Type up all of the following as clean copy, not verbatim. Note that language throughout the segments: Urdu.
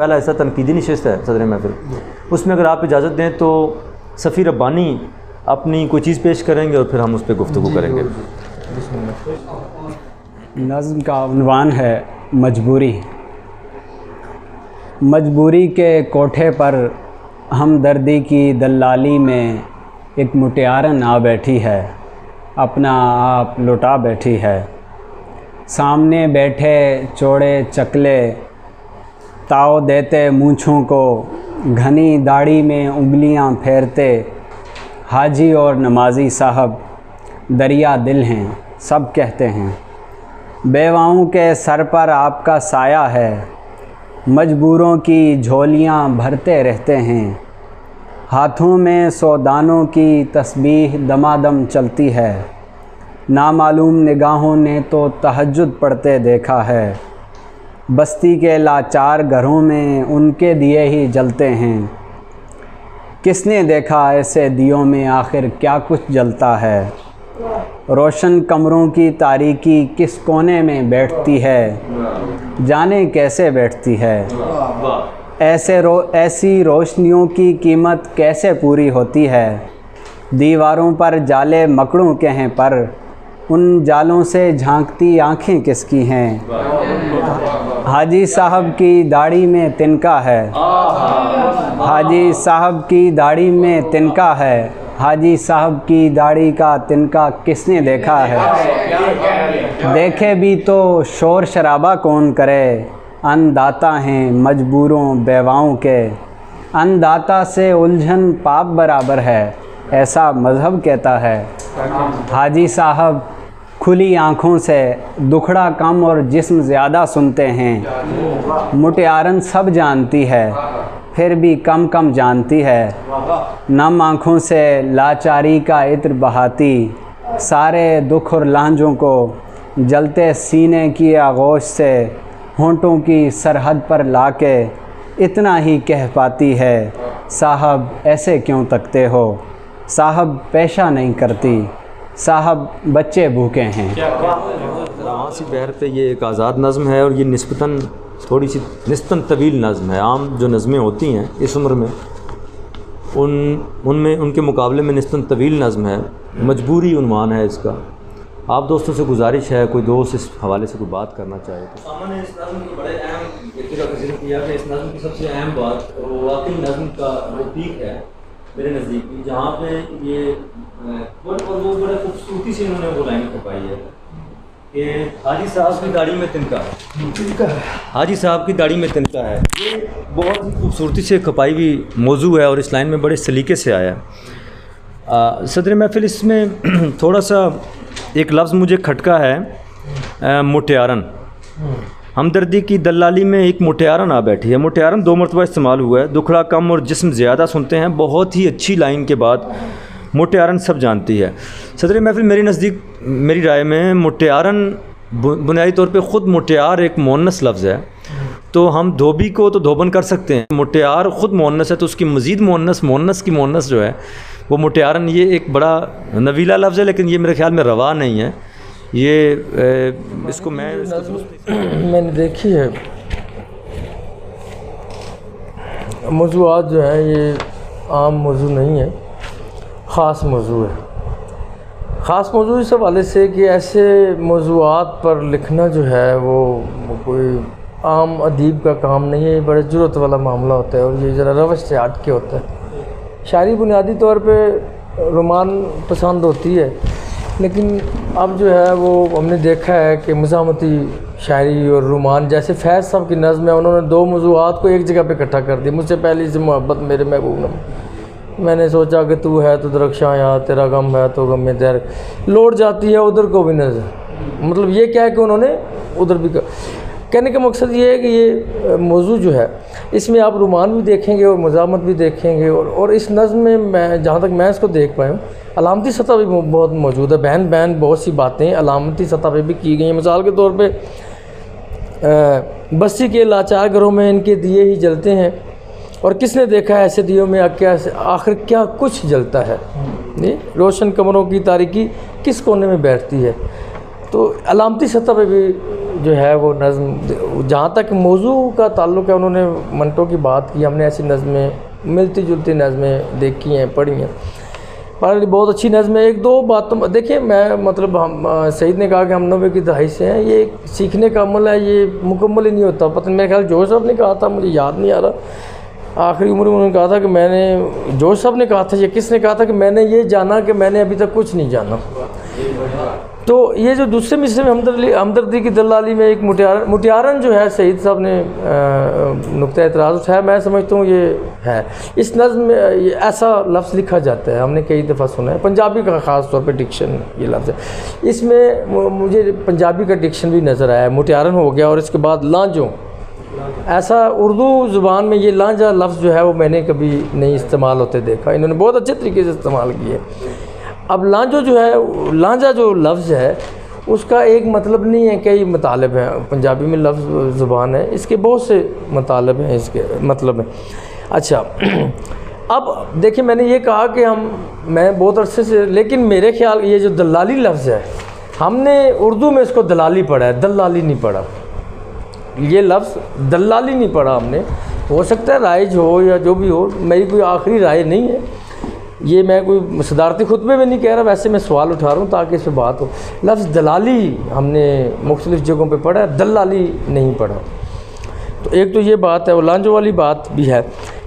پہلا ایسا تنقیدی نشست ہے صدر محفل، اس میں اگر آپ اجازت دیں تو صفی ربانی اپنی کوئی چیز پیش کریں گے اور پھر ہم اس پہ گفتگو کریں گے۔ نظم کا عنوان ہے مجبوری۔ مجبوری کے کوٹھے پر ہمدردی کی دلالی میں ایک مٹیارن آ بیٹھی ہے، اپنا آپ لٹا بیٹھی ہے۔ سامنے بیٹھے چوڑے چکلے تاؤ دیتے مونچھوں کو، گھنی داڑھی میں انگلیاں پھیرتے حاجی اور نمازی صاحب دریا دل ہیں سب کہتے ہیں۔ بیواؤں کے سر پر آپ کا سایہ ہے، مجبوروں کی جھولیاں بھرتے رہتے ہیں۔ ہاتھوں میں سودانوں کی تسبیح دمادم چلتی ہے، نامعلوم نگاہوں نے تو تہجد پڑھتے دیکھا ہے۔ بستی کے لاچار گھروں میں ان کے دیے ہی جلتے ہیں، کس نے دیکھا ایسے دیوں میں آخر کیا کچھ جلتا ہے۔ روشن کمروں کی تاریکی کس کونے میں بیٹھتی ہے، جانے کیسے بیٹھتی ہے۔ ایسی روشنیوں کی قیمت کیسے پوری ہوتی ہے۔ دیواروں پر جالے مکڑوں کے ہیں پر ان جالوں سے جھانکتی آنکھیں کس کی ہیں۔ حاجی صاحب کی داڑھی میں تنکا ہے، حاجی صاحب کی داڑھی میں تنکا ہے، حاجی صاحب کی داڑھی کا تنکا کس نے دیکھا ہے۔ دیکھے بھی تو شور شرابہ کون کرے، انداتا ہیں مجبوروں بیواؤں کے۔ انداتا سے الجھن پاپ برابر ہے، ایسا مذہب کہتا ہے۔ حاجی صاحب کھلی آنکھوں سے دکھڑا کم اور جسم زیادہ سنتے ہیں۔ مٹیارن سب جانتی ہے پھر بھی کم کم جانتی ہے، نم آنکھوں سے لاچاری کا عطر بہاتی، سارے دکھ اور لانجوں کو جلتے سینے کی آغوش سے ہونٹوں کی سرحد پر لا کے اتنا ہی کہہ پاتی ہے، صاحب ایسے کیوں تکتے ہو، صاحب پیشہ نہیں کرتی، صاحب بچے بھوکے ہیں۔ رواں سی بہر پہ یہ ایک آزاد نظم ہے اور یہ نسبتاً تھوڑی سی طویل نظم ہے۔ عام جو نظمیں ہوتی ہیں اس عمر میں ان کے مقابلے میں نسبتاً طویل نظم ہے۔ مجبوری عنوان ہے اس کا۔ آپ دوستوں سے گزارش ہے کوئی دوست اس حوالے سے کوئی بات کرنا چاہے تو۔ سامان نے اس نظم کی بڑے اہم ذکر کیا کہ اس نظم کی سب سے اہم بات وہ واقعی نظم کا وہ پیک ہے میرے نزدیک، جہاں پہ یہ اور وہ بڑے خوبصورتی سے انہوں نے وہ لائن کھپائی ہے کہ حاجی صاحب کی داڑھی میں تنکا ہے، حاجی صاحب کی داڑھی میں تنکا ہے۔ یہ بہت ہی خوبصورتی سے کھپائی ہوئی موضوع ہے اور اس لائن میں بڑے سلیقے سے آیا ہے۔ صدر محفل اس میں تھوڑا سا ایک لفظ مجھے کھٹکا ہے، مٹیارن۔ ہمدردی کی دلالی میں ایک مٹیارن آ بیٹھی ہے۔ مٹیارن 2 مرتبہ استعمال ہوا ہے۔ دکھڑا کم اور جسم زیادہ سنتے ہیں، بہت ہی اچھی لائن کے بعد مٹیارن سب جانتی ہے۔ صدر محفل میری نزدیک میری رائے میں مٹیارن بنیادی طور پہ خود مٹیار ایک مؤنث لفظ ہے، تو ہم دھوبی کو تو دھوبن کر سکتے ہیں، مٹیار خود مؤنث ہے تو اس کی مزید مؤنث کی مؤنث جو ہے وہ مٹیارن، یہ ایک بڑا نویلا لفظ ہے، لیکن یہ میرے خیال میں روا نہیں ہے۔ یہ اس کو میں نے دیکھی ہے موضوعات جو ہیں یہ عام موضوع نہیں ہے، خاص موضوع ہے۔ خاص موضوع اس حوالے سے کہ ایسے موضوعات پر لکھنا جو ہے وہ کوئی عام ادیب کا کام نہیں ہے، یہ بڑے جرأت والا معاملہ ہوتا ہے اور یہ ذرا روش سے ہٹ کے ہوتا ہے۔ شاعری بنیادی طور پہ رومان پسند ہوتی ہے، لیکن اب جو ہے وہ ہم نے دیکھا ہے کہ مزاحمتی شاعری اور رومان، جیسے فیض صاحب کی نظم ہے، انہوں نے 2 موضوعات کو ایک جگہ پہ اکٹھا کر دیا۔ مجھ سے پہلی سے محبت میرے محبوب نام، میں نے سوچا کہ تو ہے تو درخشاں یا تیرا غم ہے تو غم دیر، لوٹ جاتی ہے ادھر کو بھی نظر۔ مطلب یہ کیا ہے کہ انہوں نے ادھر بھی کہنے کا مقصد یہ ہے کہ یہ موضوع جو ہے اس میں آپ رومان بھی دیکھیں گے اور مزاحمت بھی دیکھیں گے، اور اس نظم میں جہاں تک میں اس کو دیکھ پایا ہوں علامتی سطح بھی بہت موجود ہے۔ بہن بہت سی باتیں علامتی سطح پہ بھی کی گئی ہیں۔ مثال کے طور پہ بستی کے لاچار گھروں میں ان کے دیے ہی جلتے ہیں، اور کس نے دیکھا ہے ایسے دیوں میں آخر کیا کچھ جلتا ہے۔ روشن کمروں کی تاریکی کس کونے میں بیٹھتی ہے۔ تو علامتی سطح پہ بھی جو ہے وہ نظم، جہاں تک موضوع کا تعلق ہے، انہوں نے منٹوں کی بات کی، ہم نے ایسی نظمیں ملتی جلتی نظمیں دیکھی ہیں، پڑھی ہیں، پر بہت اچھی نظم ہے۔ ایک دو باتوں دیکھیں، میں مطلب ہم سعید نے کہا کہ ہم 90 کی دہائی سے ہیں، یہ ایک سیکھنے کا عمل ہے، یہ مکمل ہی نہیں ہوتا۔ پتہ نہیں، میرے خیال جوش صاحب نے کہا تھا، مجھے یاد نہیں آ رہا، آخری عمر میں انہوں نے کہا تھا کہ میں نے، جوش صاحب نے کہا تھا یا کس نے کہا تھا کہ میں نے یہ جانا کہ میں نے ابھی تک کچھ نہیں جانا۔ تو یہ جو دوسرے مصرے میں ہمدردی کی دلالی میں ایک مٹیارن جو ہے، سعید صاحب نے نقطہ اعتراض اٹھایا، میں سمجھتا ہوں یہ ہے، اس نظم میں ایسا لفظ لکھا جاتا ہے، ہم نے کئی دفعہ سنا ہے، پنجابی کا خاص طور پہ ڈکشن یہ لفظ ہے، اس میں مجھے پنجابی کا ڈکشن بھی نظر آیا، مٹیارن ہو گیا، اور اس کے بعد لانجوں، ایسا اردو زبان میں یہ لانجا لفظ جو ہے وہ میں نے کبھی نہیں استعمال ہوتے دیکھا، انہوں نے بہت اچھے طریقے سے استعمال کیے۔ اب لانجو جو ہے، لانجا جو لفظ ہے اس کا ایک مطلب نہیں ہے، کئی مطالب ہیں، پنجابی میں لفظ زبان ہے، اس کے بہت سے مطالب ہیں، اس کے مطلب ہیں۔ اچھا، اب دیکھیں، میں نے یہ کہا کہ میں بہت عرصے سے، لیکن میرے خیال یہ جو دلالی لفظ ہے، ہم نے اردو میں اس کو دلالی پڑھا ہے، دلالی نہیں پڑھا، یہ لفظ دلالی نہیں پڑھا ہم نے، ہو سکتا ہے رائج ہو یا جو بھی ہو، میری کوئی آخری رائے نہیں ہے، یہ میں کوئی صدارتی خطبے میں نہیں کہہ رہا، ویسے میں سوال اٹھا رہا ہوں تاکہ اس پہ بات ہو۔ لفظ دلالی ہم نے مختلف جگہوں پہ پڑھا ہے، دلالی نہیں پڑھا، تو ایک تو یہ بات ہے، وہ لانجو والی بات بھی ہے۔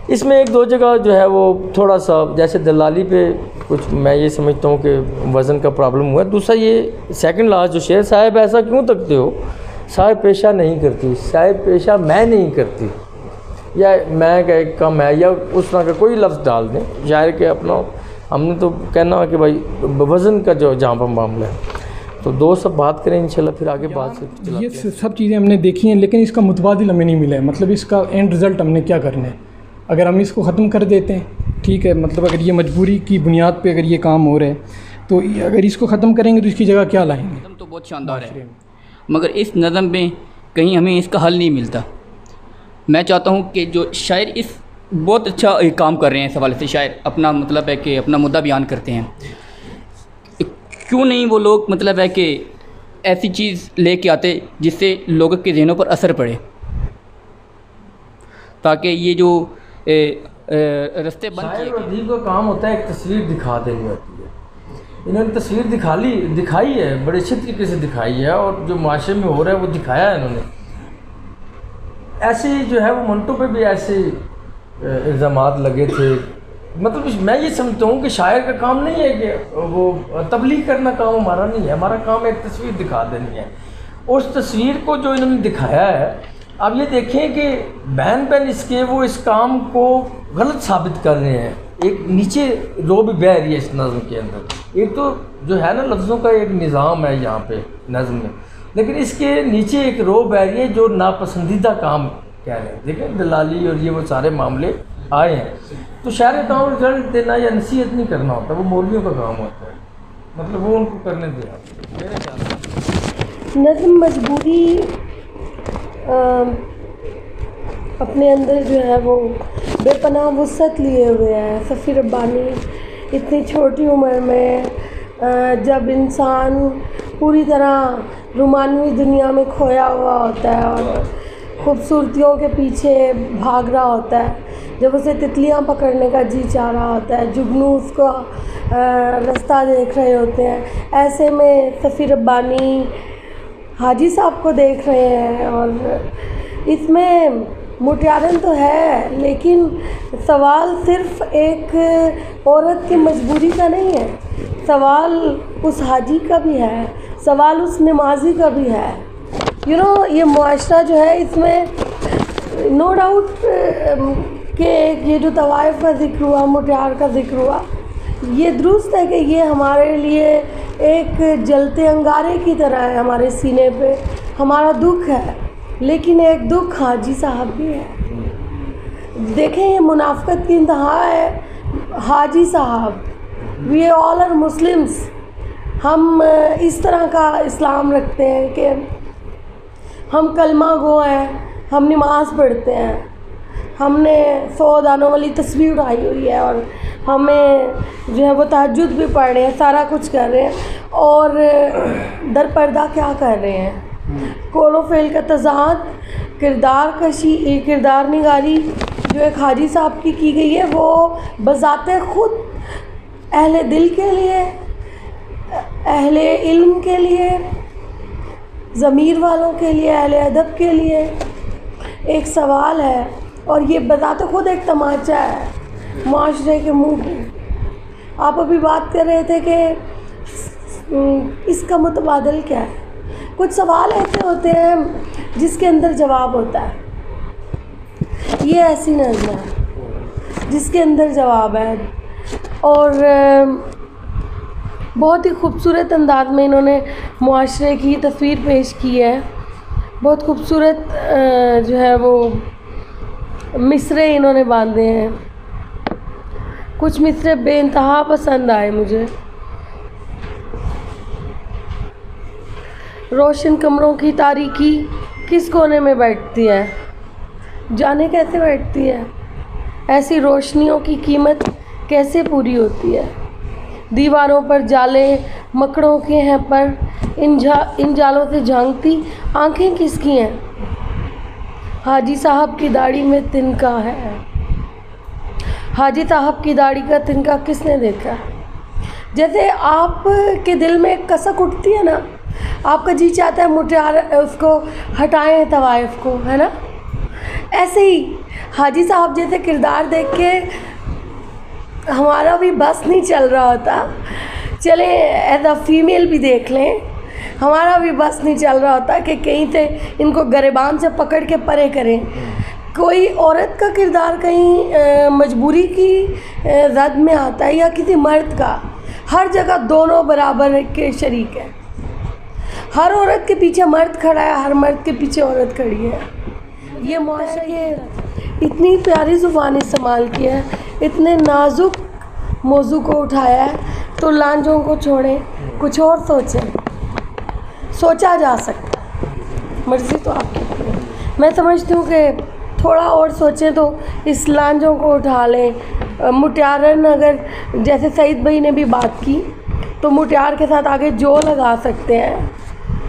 اس میں ایک دو جگہ جو ہے وہ تھوڑا سا جیسے دلالی پہ کچھ میں یہ سمجھتا ہوں کہ وزن کا پرابلم ہوا ہے۔ دوسرا یہ سیکنڈ لاسٹ جو شعر، صاحب ایسا کیوں تکتے ہو، صاحب پیشہ نہیں کرتی، صاحب پیشہ میں نہیں کرتی، یا میں کا ایک کم ہے، یا اس طرح کا کوئی لفظ ڈال دیں شاعر کے اپنا، ہم نے تو کہنا ہے کہ بھائی وزن کا جو جہاں پر معاملہ ہے، تو دو سب بات کریں انشاءاللہ، پھر آگے بات سے یہ سب چیزیں ہم نے دیکھی ہیں، لیکن اس کا متبادل ہمیں نہیں ملا ہے، مطلب اس کا اینڈ رزلٹ ہم نے کیا کرنا ہے۔ اگر ہم اس کو ختم کر دیتے ہیں، ٹھیک ہے، مطلب اگر یہ مجبوری کی بنیاد پہ اگر یہ کام ہو رہا ہے، تو اگر اس کو ختم کریں گے تو اس کی جگہ کیا لائیں گے؟ نظم تو بہت شاندار ہے، مگر اس نظم میں کہیں ہمیں اس کا حل نہیں ملتا۔ میں چاہتا ہوں کہ جو شاعر اس بہت اچھا کام کر رہے ہیں، اس حوالے سے شاعر اپنا مطلب ہے کہ اپنا مدعا بیان کرتے ہیں، کیوں نہیں وہ لوگ مطلب ہے کہ ایسی چیز لے کے آتے جس سے لوگوں کے ذہنوں پر اثر پڑے، تاکہ یہ جو رستے بند کیے شاعر ادیب کا کام ہوتا ہے ایک تصویر دکھا دینی ہوتی ہے، انہوں نے تصویر دکھائی ہے، بڑے اچھے طریقے سے دکھائی ہے، اور جو معاشرے میں ہو رہا ہے وہ دکھایا ہے انہوں نے۔ ایسے جو ہے وہ منٹوں پہ بھی ایسے الزامات لگے تھے، مطلب میں یہ سمجھتا ہوں کہ شاعر کا کام نہیں ہے کہ وہ تبلیغ کرنا، کام ہمارا نہیں ہے، ہمارا کام ایک تصویر دکھا دینی ہے۔ اس تصویر کو جو انہوں نے دکھایا ہے، اب یہ دیکھیں کہ بین اس کے وہ اس کام کو غلط ثابت کر رہے ہیں۔ ایک نیچے رو بھی بہہ رہی ہے اس نظم کے اندر، ایک تو جو ہے نا لفظوں کا ایک نظام ہے یہاں پہ نظم میں، لیکن اس کے نیچے ایک رو بہہ رہی ہے جو ناپسندیدہ کام کہہ رہے ہیں۔ دیکھیں دلالی اور یہ وہ سارے معاملے آئے ہیں، تو شاعر کام رزلٹ دینا یا نصیحت نہیں کرنا ہوتا، وہ مولویوں کا کام ہوتا ہے، مطلب وہ ان کو کرنے دیا میرے خیال سے۔ نظم مجبوری اپنے اندر جو ہے وہ بے پناہ وسعت لیے ہوئے ہے۔ صفی ربانی اتنی چھوٹی عمر میں جب انسان پوری طرح رومانوی دنیا میں کھویا ہوا ہوتا ہے اور خوبصورتیوں کے پیچھے بھاگ رہا ہوتا ہے، جب اسے تتلیاں پکڑنے کا جی چاہ رہا ہوتا ہے، جگنو اس کا رستہ دیکھ رہے ہوتے ہیں، ایسے میں صفی ربانی حاجی صاحب کو دیکھ رہے ہیں، اور اس میں مٹیارن تو ہے، لیکن سوال صرف ایک عورت کی مجبوری کا نہیں ہے، سوال اس حاجی کا بھی ہے، سوال اس نمازی کا بھی ہے۔ یہ معاشرہ جو ہے، اس میں نو ڈاؤٹ کہ یہ جو طوائف کا ذکر ہوا، مٹیار کا ذکر ہوا، یہ درست ہے کہ یہ ہمارے لیے ایک جلتے انگارے کی طرح ہے، ہمارے سینے پہ ہمارا دکھ ہے، لیکن ایک دکھ حاجی صاحب بھی ہے۔ دیکھیں یہ منافقت کی انتہا ہے۔ حاجی صاحب، وی آل آر مسلمس، ہم اس طرح کا اسلام رکھتے ہیں کہ ہم کلمہ گو ہیں، ہم نماز پڑھتے ہیں، ہم نے 100 دانوں والی تصویر اٹھائی ہوئی ہے اور ہمیں جو ہے وہ تہجد بھی پڑھ رہے ہیں، سارا کچھ کر رہے ہیں، اور در پردہ کیا کر رہے ہیں؟ قول و فعل کا تضاد، کردار نگاری جو ایک حاجی صاحب کی گئی ہے، وہ بذات خود اہل دل کے لیے، اہل علم کے لیے، ضمیر والوں کے لیے، اہل ادب کے لیے ایک سوال ہے، اور یہ بذات خود ایک تماچا ہے معاشرے کے منہ پہ۔ آپ ابھی بات کر رہے تھے کہ اس کا متبادل کیا ہے۔ کچھ سوال ایسے ہوتے ہیں جس کے اندر جواب ہوتا ہے، یہ ایسی نظم ہے جس کے اندر جواب ہے، اور بہت ہی خوبصورت انداز میں انہوں نے معاشرے کی تصویر پیش کی ہے۔ بہت خوبصورت جو ہے وہ مصرے انہوں نے باندھے ہیں، کچھ مصرے بے انتہا پسند آئے مجھے۔ روشن کمروں کی تاریکی کس کونے میں بیٹھتی ہے، جانے کیسے بیٹھتی ہے، ایسی روشنیوں کی قیمت کیسے پوری ہوتی ہے، دیواروں پر جالے مکڑوں کے ہیں پر ان جالوں سے جھانکتی آنکھیں کس کی ہیں، حاجی صاحب کی داڑھی میں تنکا ہے، حاجی صاحب کی داڑھی کا تنکا کس نے دیکھا؟ جیسے آپ کے دل میں ایک کسک اٹھتی ہے نا، آپ کا جی چاہتا ہے مٹیار اس کو ہٹائیں طوائف کو، ہے نا، ایسے ہی حاجی صاحب جیسے کردار دیکھ کے ہمارا بھی بس نہیں چل رہا ہوتا، چلیں ایز اے فیمیل بھی دیکھ لیں، ہمارا بھی بس نہیں چل رہا ہوتا کہ کہیں سے ان کو گریبان سے پکڑ کے پرے کریں۔ کوئی عورت کا کردار کہیں مجبوری کی زد میں آتا ہے یا کسی مرد کا، ہر جگہ دونوں برابر کے شریک ہیں، ہر عورت کے پیچھے مرد کھڑا ہے، ہر مرد کے پیچھے عورت کھڑی ہے۔ یہ معاشرہ یہ اتنی پیاری زبان استعمال کی ہے، اتنے نازک موضوع کو اٹھایا ہے، تو لانجوں کو چھوڑیں، کچھ اور سوچیں، سوچا جا سکتا ہے، مرضی تو آپ کی۔ میں سمجھتی ہوں کہ تھوڑا اور سوچیں تو اس لانجوں کو اٹھا لیں۔ مٹیارن اگر جیسے سعید بھائی نے بھی بات کی تو مٹیار کے ساتھ آگے جو لگا سکتے ہیں،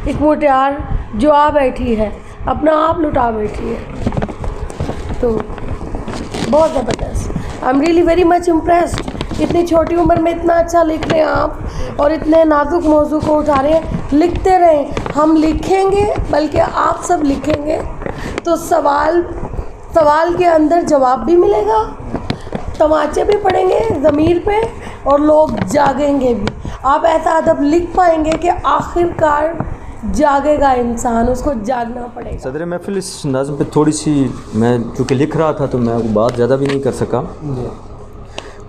ایک مٹیار جو آ بیٹھی ہے اپنا آپ لٹا بیٹھی ہے، تو بہت زبردست۔ I am really very much impressed, اتنی چھوٹی عمر میں اتنا اچھا لکھ رہے ہیں آپ، اور اتنے نازک موضوع کو اٹھا رہے ہیں۔ لکھتے رہیں، ہم لکھیں گے بلکہ آپ سب لکھیں گے تو سوال کے اندر جواب بھی ملے گا، تماچے بھی پڑیں گے ضمیر پہ، اور لوگ جاگیں گے بھی۔ آپ ایسا ادب لکھ پائیں گے کہ آخر کار جاگے گا انسان، اس کو جاگنا پڑے گا۔ صدر محفل اس نظم پہ تھوڑی سی، میں چونکہ لکھ رہا تھا تو میں بات زیادہ بھی نہیں کر سکا،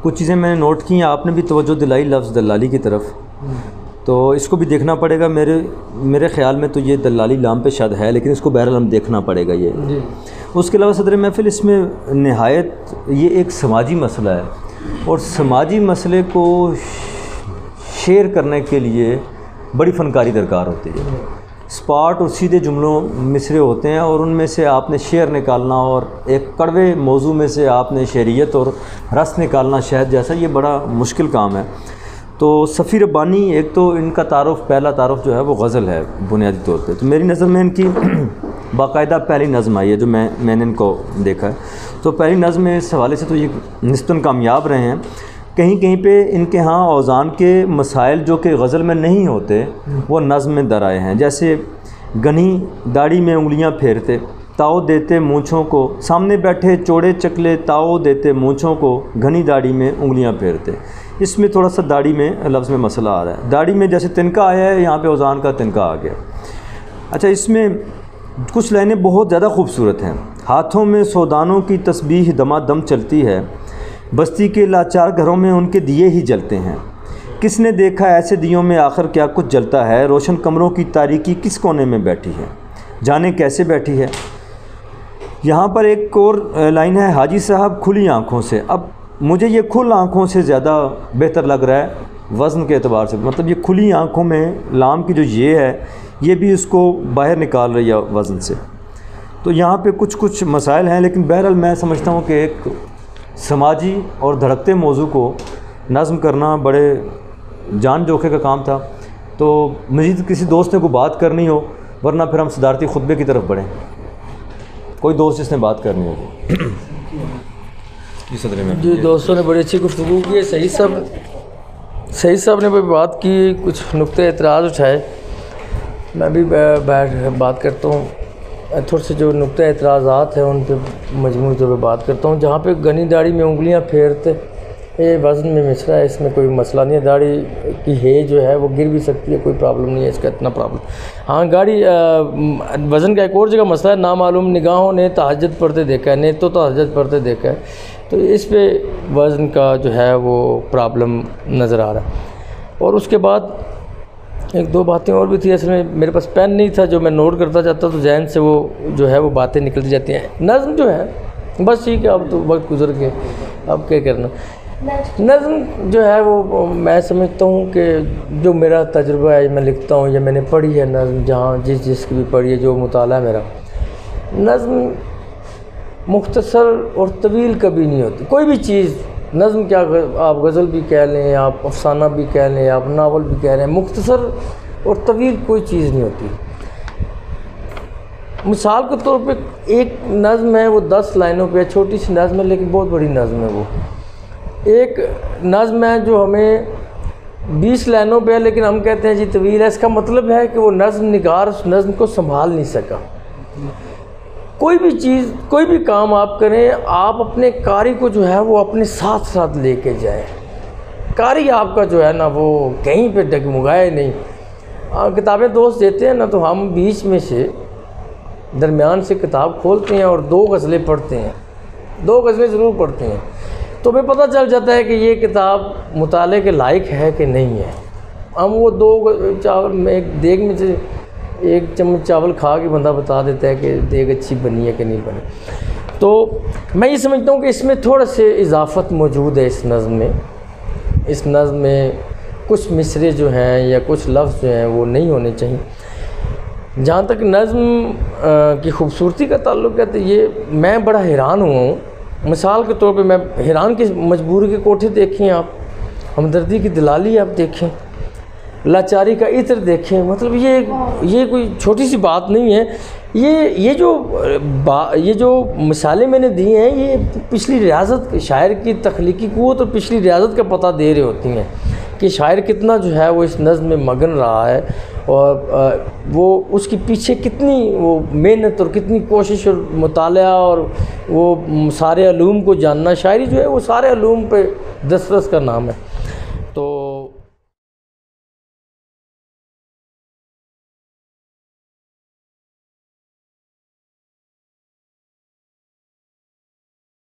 کچھ چیزیں میں نے نوٹ کی، آپ نے بھی توجہ دلائی لفظ دلالی کی طرف، تو اس کو بھی دیکھنا پڑے گا۔ میرے خیال میں تو یہ دلالی لام پہ شاد ہے، لیکن اس کو بہرحال ہم دیکھنا پڑے گا یہ۔ اس کے علاوہ صدر محفل اس میں نہایت یہ ایک سماجی مسئلہ ہے، اور سماجی مسئلے کو شیئر کرنے کے لیے بڑی فنکاری درکار ہوتی ہے۔ اسپاٹ اور سیدھے جملوں مصرے ہوتے ہیں، اور ان میں سے آپ نے شعر نکالنا، اور ایک کڑوے موضوع میں سے آپ نے شعریت اور رس نکالنا شاید جیسا، یہ بڑا مشکل کام ہے۔ تو صفی ربانی، ایک تو ان کا تعارف، پہلا تعارف جو ہے وہ غزل ہے بنیادی طور پہ، تو میری نظر میں ان کی باقاعدہ پہلی نظم آئی ہے جو میں نے ان کو دیکھا ہے، تو پہلی نظم میں اس حوالے سے تو یہ نسبتاً کامیاب رہے ہیں۔ کہیں کہیں پہ ان کے ہاں اوزان کے مسائل جو کہ غزل میں نہیں ہوتے وہ نظم میں در آئے ہیں، جیسے گھنی داڑھی میں انگلیاں پھیرتے، تاؤ دیتے مونچھوں کو، سامنے بیٹھے چوڑے چکلے، تاؤ دیتے مونچھوں کو، گھنی داڑھی میں انگلیاں پھیرتے۔ اس میں تھوڑا سا داڑھی میں لفظ میں مسئلہ آ رہا ہے، داڑھی میں جیسے تنکا آیا ہے، یہاں پہ اوزان کا تنکا آ گیا۔ اچھا، اس میں کچھ لائنیں بہت زیادہ خوبصورت ہیں۔ ہاتھوں میں سودانوں کی تسبیح دما دم چلتی ہے، بستی کے لاچار گھروں میں ان کے دیے ہی جلتے ہیں، کس نے دیکھا ایسے دیوں میں آخر کیا کچھ جلتا ہے، روشن کمروں کی تاریکی کس کونے میں بیٹھی ہے، جانے کیسے بیٹھی ہے۔ یہاں پر ایک اور لائن ہے، حاجی صاحب کھلی آنکھوں سے۔ اب مجھے یہ کھل آنکھوں سے زیادہ بہتر لگ رہا ہے وزن کے اعتبار سے، مطلب یہ کھلی آنکھوں میں لام کی جو یہ ہے، یہ بھی اس کو باہر نکال رہی ہے وزن سے۔ تو یہاں پہ کچھ مسائل ہیں، لیکن بہرحال میں سمجھتا ہوں کہ ایک سماجی اور دھڑکتے موضوع کو نظم کرنا بڑے جان جوکھے کا کام تھا. تو مزید کسی دوست نے کوئی بات کرنی ہو، ورنہ پھر ہم صدارتی خطبے کی طرف بڑھیں. کوئی دوست جس نے بات کرنی ہوگی جی صدر میں. جی دوستوں نے بڑی اچھی گفتگو کی ہے. صحیح صاحب نے بھی بات کی، کچھ نقطے اعتراض اٹھائے. میں بھی بیٹھ بات کرتا ہوں. تھوڑے سے جو نقطہ اعتراضات ہیں ان پہ مجموعی طور پہ بات کرتا ہوں. جہاں پہ گنی داڑھی میں انگلیاں پھیرتے، یہ وزن میں مچ رہا ہے، اس میں کوئی مسئلہ نہیں ہے. داڑھی کی ہے جو ہے وہ گر بھی سکتی ہے، کوئی پرابلم نہیں ہے اس کا اتنا پرابلم. ہاں گاڑی وزن کا ایک اور جگہ مسئلہ ہے. نامعلوم نگاہوں نے تہجد پڑھتے دیکھا ہے، نے تو تہجد پڑھتے دیکھا ہے، تو اس پہ وزن کا جو ہے وہ پرابلم نظر آ رہا ہے. اور اس کے بعد ایک دو باتیں اور بھی تھی. اصل میں میرے پاس پین نہیں تھا جو میں نوٹ کرتا جاتا تو ذہن سے وہ جو ہے وہ باتیں نکلتی جاتی ہیں. نظم جو ہے بس ٹھیک ہے، اب تو وقت گزر کے اب کیا کرنا. نظم جو ہے وہ میں سمجھتا ہوں کہ جو میرا تجربہ ہے، میں لکھتا ہوں یا میں نے پڑھی ہے نظم، جہاں جس کی بھی پڑھی ہے، جو مطالعہ میرا، نظم مختصر اور طویل کبھی نہیں ہوتی. کوئی بھی چیز نظم کیا، آپ غزل بھی کہہ لیں، آپ افسانہ بھی کہہ لیں، آپ ناول بھی کہہ لیں، مختصر اور طویل کوئی چیز نہیں ہوتی. مثال کے طور پہ ایک نظم ہے وہ 10 لائنوں پہ، چھوٹی سی نظم ہے لیکن بہت بڑی نظم ہے. وہ ایک نظم ہے جو ہمیں 20 لائنوں پہ ہے لیکن ہم کہتے ہیں جی طویل ہے. اس کا مطلب ہے کہ وہ نظم نگار اس نظم کو سنبھال نہیں سکا. کوئی بھی چیز، کوئی بھی کام آپ کریں، آپ اپنے قاری کو جو ہے وہ اپنے ساتھ ساتھ لے کے جائیں. قاری آپ کا جو ہے نا وہ کہیں پہ ڈگمگائے نہیں. کتابیں دوست دیتے ہیں نا تو ہم بیچ میں سے درمیان سے کتاب کھولتے ہیں اور 2 غزلیں پڑھتے ہیں، 2 غزلیں ضرور پڑھتے ہیں، تو ہمیں پتہ چل جاتا ہے کہ یہ کتاب مطالعے کے لائق ہے کہ نہیں ہے. ہم وہ 2 چاول میں ایک دیگ میں سے 1 چمچ چاول کھا کے بندہ بتا دیتا ہے کہ دیگ اچھی بنی ہے کہ نہیں بنی. تو میں یہ سمجھتا ہوں کہ اس میں تھوڑا سے اضافت موجود ہے اس نظم میں. اس نظم میں کچھ مصرے جو ہیں یا کچھ لفظ جو ہیں وہ نہیں ہونے چاہیے. جہاں تک نظم کی خوبصورتی کا تعلق ہے تو یہ میں بڑا حیران ہوا ہوں. مثال کے طور پہ میں حیران کی مجبوری کے کوٹھے دیکھیں آپ، ہمدردی کی دلالی آپ دیکھیں، لاچاری کا عطر دیکھیں. مطلب یہ کوئی چھوٹی سی بات نہیں ہے. یہ جو مثالیں میں نے دی ہیں یہ پچھلی ریاضت، شاعر کی تخلیقی قوت اور پچھلی ریاضت کا پتہ دے رہے ہوتی ہیں کہ شاعر کتنا جو ہے وہ اس نظم میں مگن رہا ہے اور وہ اس کے پیچھے کتنی وہ محنت اور کتنی کوشش اور مطالعہ اور وہ سارے علوم کو جاننا. شاعری جو ہے وہ سارے علوم پہ دسترس کا نام ہے. تو